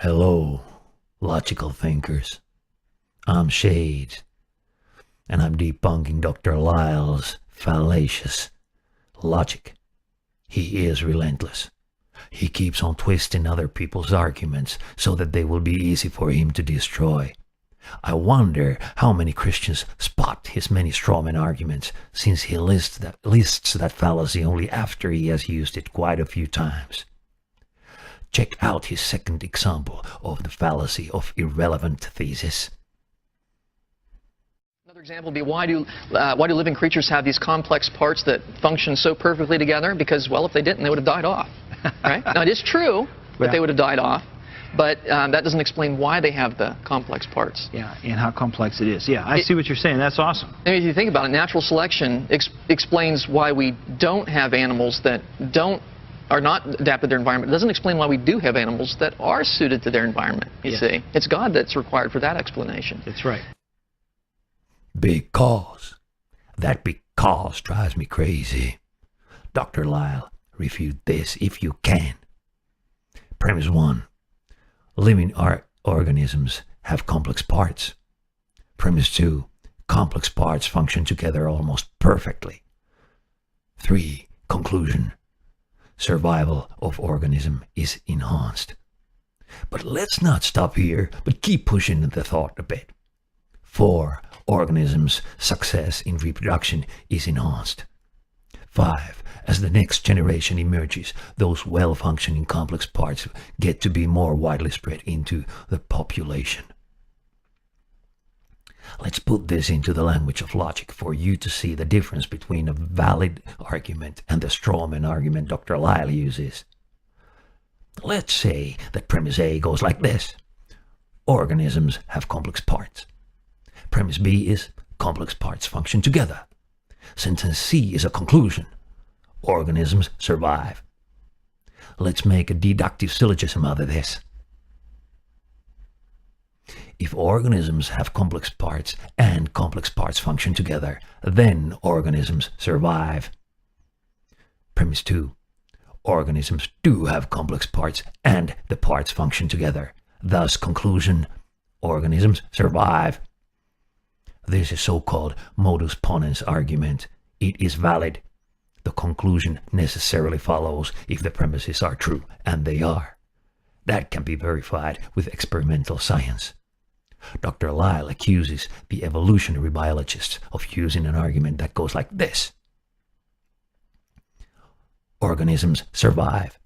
Hello, logical thinkers. I'm Shades, and I'm debunking Dr. Lisle's fallacious logic. He is relentless. He keeps on twisting other people's arguments so that they will be easy for him to destroy. I wonder how many Christians spot his many strawman arguments, since he lists that fallacy only after he has used it quite a few times. Check out his second example of the fallacy of irrelevant thesis. Another example would be why do living creatures have these complex parts that function so perfectly together? Because, well, if they didn't, they would have died off. Right? Now, it is true that they would have died off, but that doesn't explain why they have the complex parts. Yeah, and how complex it is. Yeah, I see what you're saying. That's awesome. I mean, if you think about it, natural selection explains why we don't have animals that are not adapted to their environment. It doesn't explain why we do have animals that are suited to their environment, you see. It's God that's required for that explanation. That's right. Because. That because drives me crazy. Dr. Lisle, refute this if you can. Premise 1. Living organisms have complex parts. Premise 2. Complex parts function together almost perfectly. 3. Conclusion. Survival of organism is enhanced. But let's not stop here, but keep pushing the thought a bit. 4. Organisms' success in reproduction is enhanced. 5. As the next generation emerges, those well-functioning complex parts get to be more widely spread into the population. Let's put this into the language of logic for you to see the difference between a valid argument and the strawman argument Dr. Lisle uses. Let's say that premise A goes like this. Organisms have complex parts. Premise B is complex parts function together. Sentence C is a conclusion. Organisms survive. Let's make a deductive syllogism out of this. If organisms have complex parts and complex parts function together, then organisms survive. Premise 2. Organisms do have complex parts and the parts function together. Thus, conclusion, organisms survive. This is so-called modus ponens argument. It is valid. The conclusion necessarily follows if the premises are true, and they are. That can be verified with experimental science. Dr. Lisle accuses the evolutionary biologists of using an argument that goes like this. Organisms survive.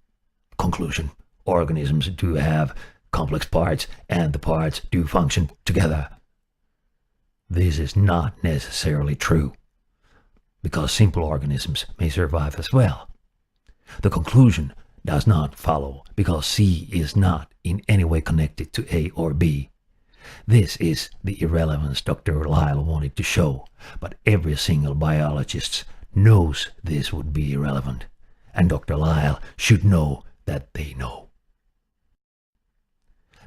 Conclusion. Organisms do have complex parts and the parts do function together. This is not necessarily true, because simple organisms may survive as well. The conclusion does not follow because C is not in any way connected to A or B. This is the irrelevance Dr. Lisle wanted to show, but every single biologist knows this would be irrelevant, and Dr. Lisle should know that they know.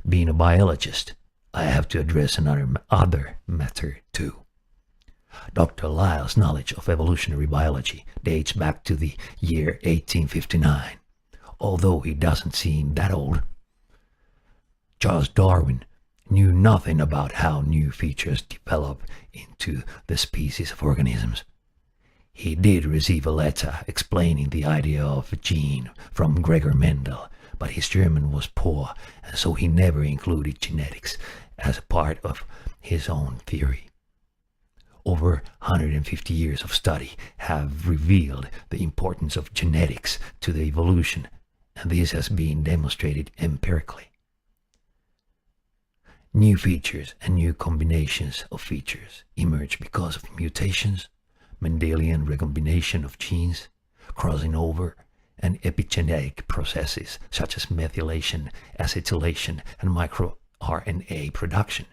Being a biologist, I have to address another matter too. Dr. Lisle's knowledge of evolutionary biology dates back to the year 1859, although he doesn't seem that old. Charles Darwin knew nothing about how new features develop into the species of organisms. He did receive a letter explaining the idea of a gene from Gregor Mendel, but his German was poor, and so he never included genetics as a part of his own theory. Over 150 years of study have revealed the importance of genetics to the evolution, and this has been demonstrated empirically. New features and new combinations of features emerge because of mutations, Mendelian recombination of genes, crossing over, and epigenetic processes such as methylation, acetylation, and microRNA production.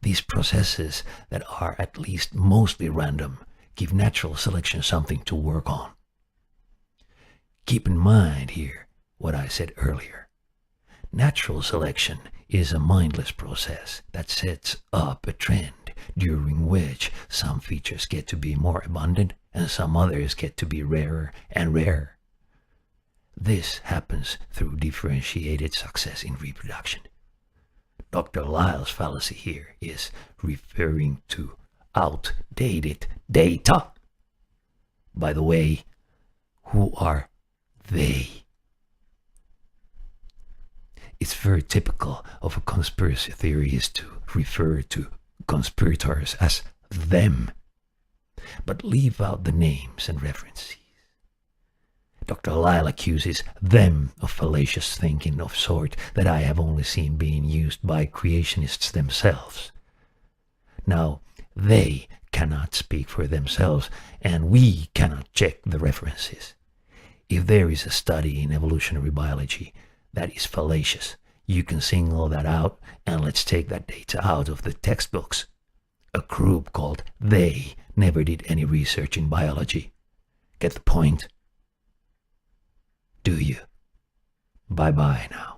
These processes that are at least mostly random give natural selection something to work on. Keep in mind here what I said earlier. Natural selection is a mindless process that sets up a trend during which some features get to be more abundant and some others get to be rarer and rarer. This happens through differentiated success in reproduction. Dr. Lisle's fallacy here is referring to outdated data. By the way, who are they? It's very typical of a conspiracy theorist to refer to conspirators as them, but leave out the names and references. Dr. Lisle accuses them of fallacious thinking of sort that I have only seen being used by creationists themselves. Now, they cannot speak for themselves, and we cannot check the references. If there is a study in evolutionary biology that is fallacious, you can single that out, and let's take that data out of the textbooks. A group called They never did any research in biology. Get the point? Do you? Bye-bye now.